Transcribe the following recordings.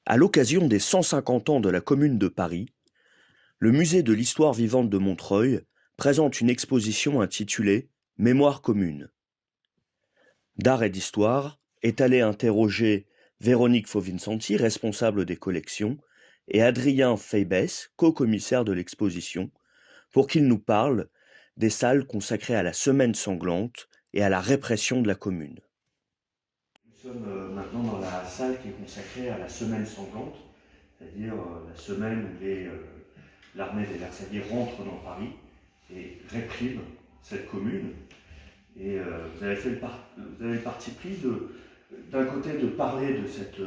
À l'occasion des 150 ans de la Commune de Paris, le musée de l'histoire vivante de Montreuil présente une exposition intitulée Mémoire commune. D'art et d'histoire est allé interroger Véronique Fauvinsanti, responsable des collections, et Adrien Feybès, co-commissaire de l'exposition, pour qu'ils nous parlent des salles consacrées à la Semaine sanglante et à la répression de la Commune. Nous sommes maintenant dans la salle qui est consacrée à la Semaine sanglante, c'est-à-dire la semaine où l'armée des Versaillais rentre dans Paris et réprime cette commune. Et vous avez le parti pris d'un côté de parler de cette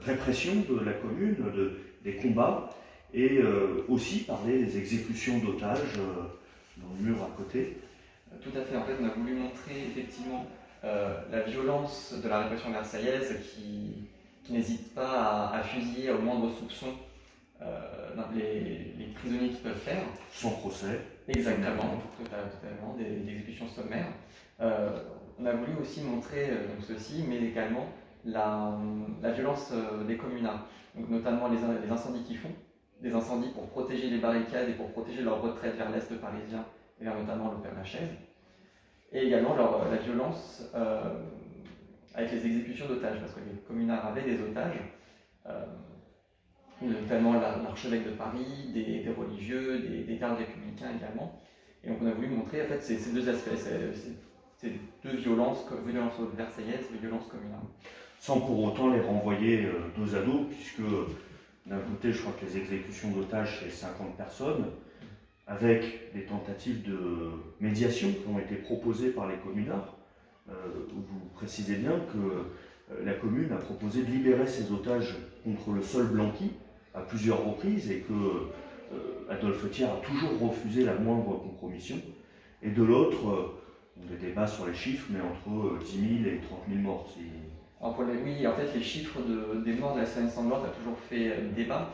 répression de la commune, des combats, et aussi parler des exécutions d'otages dans le mur à côté. Tout à fait, en fait on a voulu montrer effectivement la violence de la répression versaillaise qui n'hésite pas à fusiller au moindre soupçon les prisonniers qui peuvent faire. Sans procès. Exactement, totalement, des exécutions sommaires. On a voulu aussi montrer donc ceci, mais également la violence des communards, donc notamment les incendies qu'ils font, des incendies pour protéger les barricades et pour protéger leur retraite vers l'est parisien et vers notamment le Père-Lachaise, et également la violence avec les exécutions d'otages, parce que les communards avaient des otages, notamment l'archevêque de Paris, des religieux, des gardes républicains également. Et donc on a voulu montrer en fait ces deux aspects, ces deux violences, violence versaillaise et violence communale. Sans pour autant les renvoyer dos à dos, puisque d'un côté, je crois que les exécutions d'otages, c'est 50 personnes, avec des tentatives de médiation qui ont été proposées par les communards. Vous précisez bien que la commune a proposé de libérer ces otages contre le sol blanqui à plusieurs reprises et que Adolphe Thiers a toujours refusé la moindre compromission. Et de l'autre, on a des débats sur les chiffres, mais entre 10 000 et 30 000 morts. Alors oui, en fait, les chiffres des morts de la Semaine sanglante a toujours fait débat.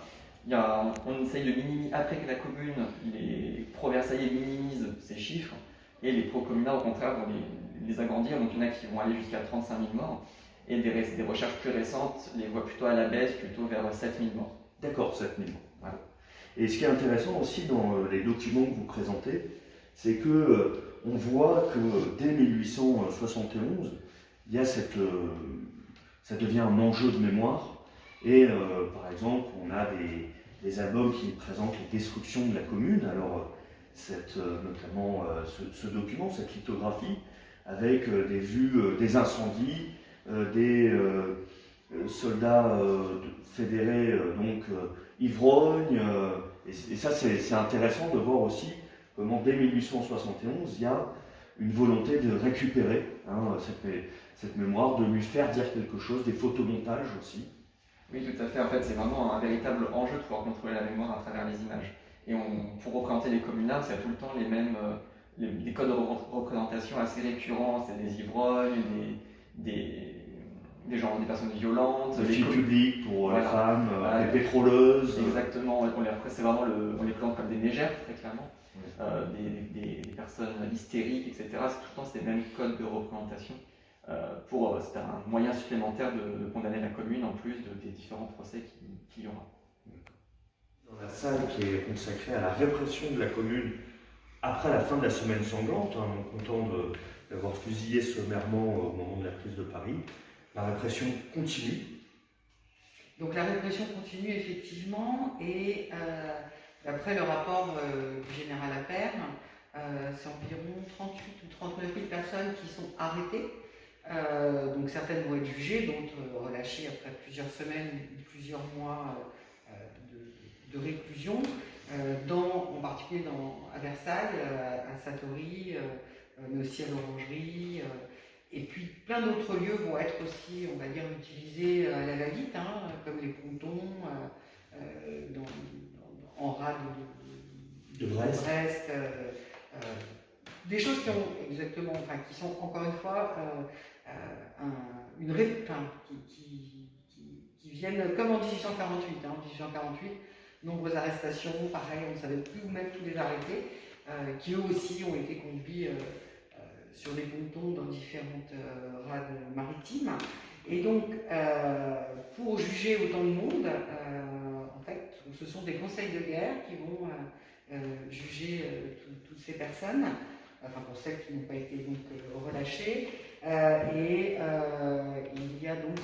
On essaye de minimiser, après que la commune, les pro-versaillais minimisent ces chiffres, et les pro-communards, au contraire, vont les agrandir. Donc il y en a qui vont aller jusqu'à 35 000 morts, et des recherches plus récentes les voient plutôt à la baisse, plutôt vers 7 000 morts. D'accord, 7 000 morts. Voilà. Et ce qui est intéressant aussi dans les documents que vous présentez, c'est que on voit que dès 1871, il y a ça devient un enjeu de mémoire. Et par exemple, on a des albums qui présentent les destructions de la commune. Alors, notamment ce document, cette lithographie, avec des vues des incendies, des soldats fédérés, donc ivrognes. Et ça, c'est intéressant de voir aussi comment, dès 1871, il y a une volonté de récupérer cette mémoire, de lui faire dire quelque chose, des photomontages aussi. Oui, tout à fait. En fait, c'est vraiment un véritable enjeu de pouvoir contrôler la mémoire à travers les images. Et pour représenter les communards, c'est tout le temps les mêmes des codes de représentation assez récurrents. C'est des ivrognes, des personnes violentes, des filles publiques pour les femmes, des pétroleuses. Exactement. On les présente comme des mégères, très clairement. Des personnes hystériques, etc. C'est tout le temps ces mêmes codes de représentation. C'est un moyen supplémentaire de condamner la commune en plus des différents procès qu'il y aura. Dans la salle qui est consacrée à la répression de la commune après la fin de la Semaine sanglante, content d'avoir fusillé sommairement au moment de la prise de Paris, la répression continue. Donc la répression continue effectivement, et d'après le rapport du général Appert, c'est environ 38 ou 39 000 personnes qui sont arrêtées. Donc certaines vont être jugées, d'autres relâchées après plusieurs semaines ou plusieurs mois de réclusion, en particulier à Versailles, à Satory, mais aussi à l'Orangerie. Et puis plein d'autres lieux vont être aussi, on va dire, utilisés à la va-vite, comme les pontons, en rade de Brest. Des choses qui sont encore une fois qui viennent comme en 1848. En 1848, nombreuses arrestations, pareil, on ne savait plus où mettre tous les arrêtés, qui eux aussi ont été conduits sur des pontons dans différentes rades maritimes. Et donc, pour juger autant de monde, en fait, ce sont des conseils de guerre qui vont juger toutes ces personnes, enfin pour celles qui n'ont pas été donc relâchées. Il y a donc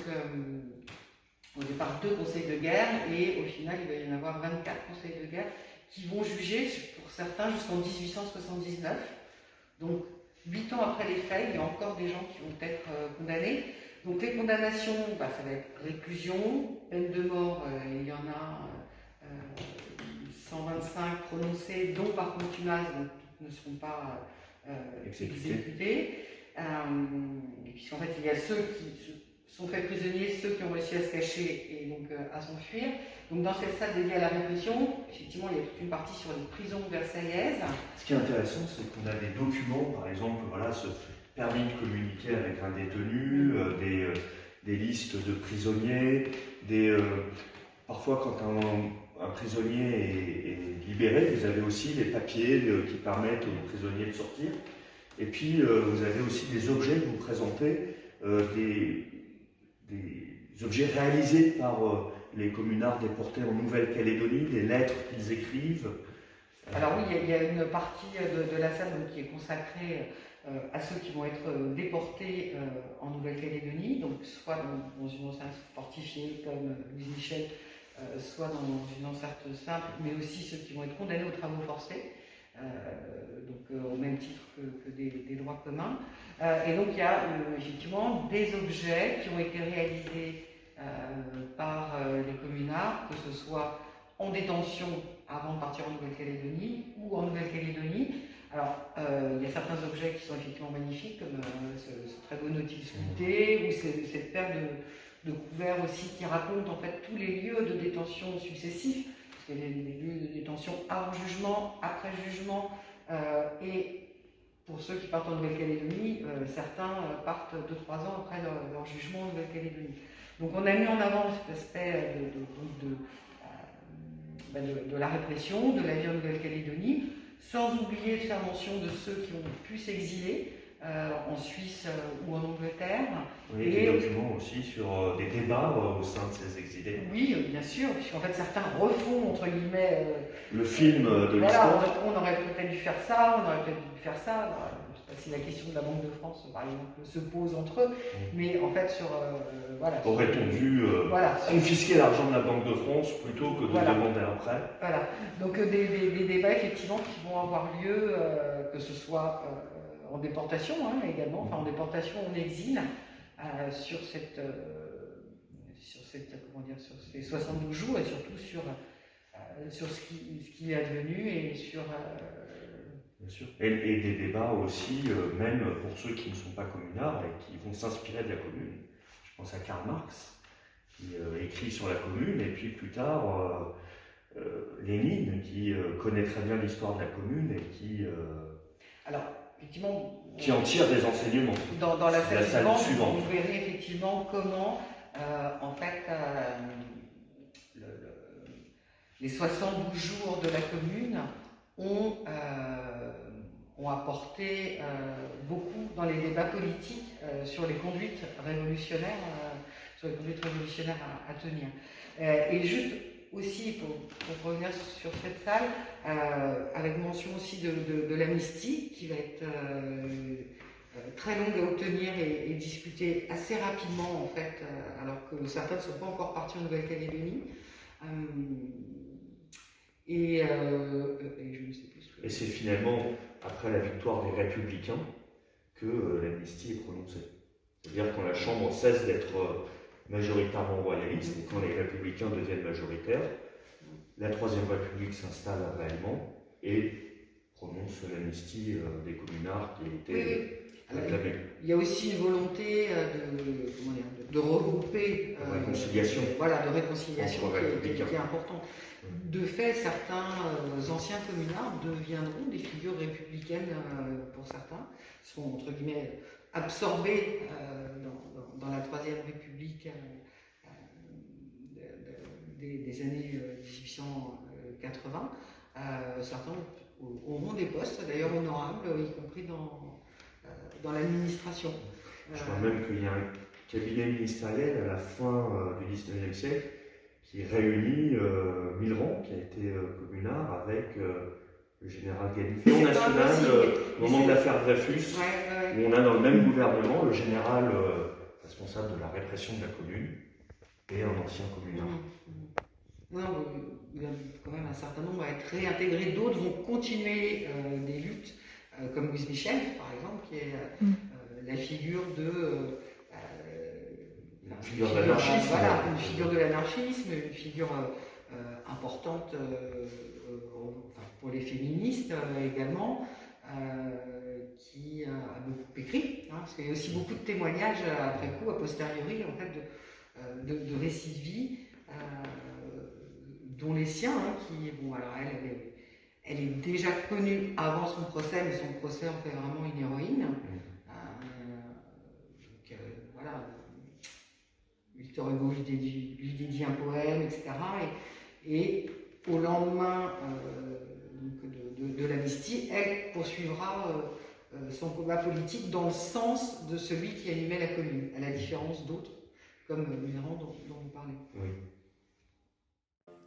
au départ 2 conseils de guerre, et au final il va y en avoir 24 conseils de guerre qui vont juger, pour certains, jusqu'en 1879. Donc 8 ans après les faits, il y a encore des gens qui vont être condamnés. Donc les condamnations, ça va être réclusion, peine de mort, il y en a 125 prononcées, dont par contumace, donc toutes ne seront pas exécutées. Puisqu'en fait, il y a ceux qui sont faits prisonniers, ceux qui ont réussi à se cacher et donc à s'enfuir. Donc dans cette salle dédiée à la répression, effectivement, il y a toute une partie sur les prisons versaillaises. Ce qui est intéressant, c'est qu'on a des documents, par exemple, voilà, ce permis de communiquer avec un détenu, des listes de prisonniers, parfois quand un prisonnier est libéré, vous avez aussi les papiers qui permettent aux prisonniers de sortir. Et puis vous avez aussi des objets que vous présentez, des objets réalisés par les communards déportés en Nouvelle-Calédonie, des lettres qu'ils écrivent. Alors oui, il y a une partie de la salle qui est consacrée à ceux qui vont être déportés en Nouvelle-Calédonie, donc soit dans une enceinte fortifiée comme Louise Michel, soit dans une enceinte simple, mais aussi ceux qui vont être condamnés aux travaux forcés, au même titre que des droits communs. Et donc il y a effectivement des objets qui ont été réalisés par les communards, que ce soit en détention avant de partir en Nouvelle-Calédonie ou en Nouvelle-Calédonie. Alors, il y a certains objets qui sont effectivement magnifiques, comme ce très beau Nautilus sculpté, ou cette paire de couverts aussi qui racontent en fait tous les lieux de détention successifs, parce qu'il y a des lieux de détention avant jugement, après jugement, et pour ceux qui partent en Nouvelle-Calédonie, certains partent 2-3 ans après leur jugement en Nouvelle-Calédonie. Donc on a mis en avant cet aspect de la répression, de la vie en Nouvelle-Calédonie, sans oublier de faire mention de ceux qui ont pu s'exiler en Suisse ou en Angleterre. Oui, et des documents aussi sur des débats au sein de ces exilés. Oui, bien sûr, puisqu'en fait certains refont, entre guillemets, le film de l'histoire. Voilà, on aurait peut-être dû faire ça, on aurait peut-être dû faire ça. Je ne sais pas si la question de la Banque de France, par exemple, se pose entre eux, mais en fait voilà. Aurait-on dû confisquer l'argent de la Banque de France plutôt que de demander un prêt? Voilà, donc des débats effectivement qui vont avoir lieu, que ce soit en déportation également, enfin en déportation, en exil, sur ces 72 jours, et surtout sur ce qui est advenu et sur... Bien sûr. Et des débats aussi, même pour ceux qui ne sont pas communards et qui vont s'inspirer de la commune. Je pense à Karl Marx, qui écrit sur la commune, et puis plus tard, Lénine, qui connaît très bien l'histoire de la commune et qui... Alors, effectivement... Qui en tire des enseignements. Dans la salle suivante, vous verrez effectivement comment, en fait, les 72 jours de la commune ont apporté beaucoup dans les débats politiques sur les conduites révolutionnaires, à tenir. Et juste aussi, pour revenir sur cette salle, avec mention aussi de l'amnistie, qui va être très longue à obtenir et discutée assez rapidement, en fait, alors que certains ne sont pas encore partis en Nouvelle-Calédonie. Et je ne sais plus. Et c'est finalement après la victoire des Républicains que l'amnistie est prononcée. C'est-à-dire quand la Chambre cesse d'être majoritairement royaliste et quand les Républicains deviennent majoritaires, la Troisième République s'installe réellement et prononce l'amnistie des communards qui a été réclamée. Il y a aussi une volonté de regrouper. Réconciliation. De réconciiliation qui est importante. De fait, certains anciens communards deviendront des figures républicaines pour certains, seront entre guillemets absorbés dans la Troisième République des années 1880. Certains auront des postes, d'ailleurs honorables, y compris dans l'administration. Je crois même qu'il y a cabinet ministériel à la fin du XIXe siècle qui réunit Millerand, qui a été communard, avec le général Galifier C'est pas national possible. au moment de l'affaire Dreyfus, où on a dans le même gouvernement le général responsable de la répression de la commune et un ancien communard. Non, il y a quand même un certain nombre à être réintégrés. D'autres vont continuer des luttes, comme Louise Michel, par exemple, qui est la figure de l'anarchisme. Voilà, une figure de l'anarchisme, une figure importante pour les féministes également, qui a beaucoup écrit, hein, parce qu'il y a aussi beaucoup de témoignages après coup, a posteriori, en fait, de récits de vie, dont les siens, hein, qui, bon, alors elle est déjà connue avant son procès, mais son procès en fait vraiment une héroïne. Voilà, Victor Hugo lui dédie un poème, etc. Et au lendemain de l'amnistie, elle poursuivra son combat politique dans le sens de celui qui animait la commune, à la différence d'autres, comme Millerand dont vous parlez. Oui.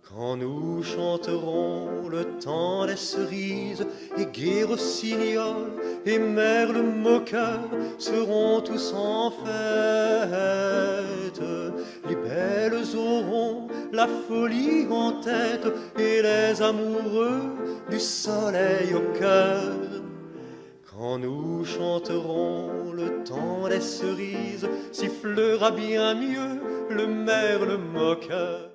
Quand nous chanterons le temps des cerises, et gai rossignol et merle moqueur seront tous en fête. Les belles auront la folie en tête et les amoureux du soleil au cœur. Quand nous chanterons le temps des cerises, sifflera bien mieux le merle moqueur.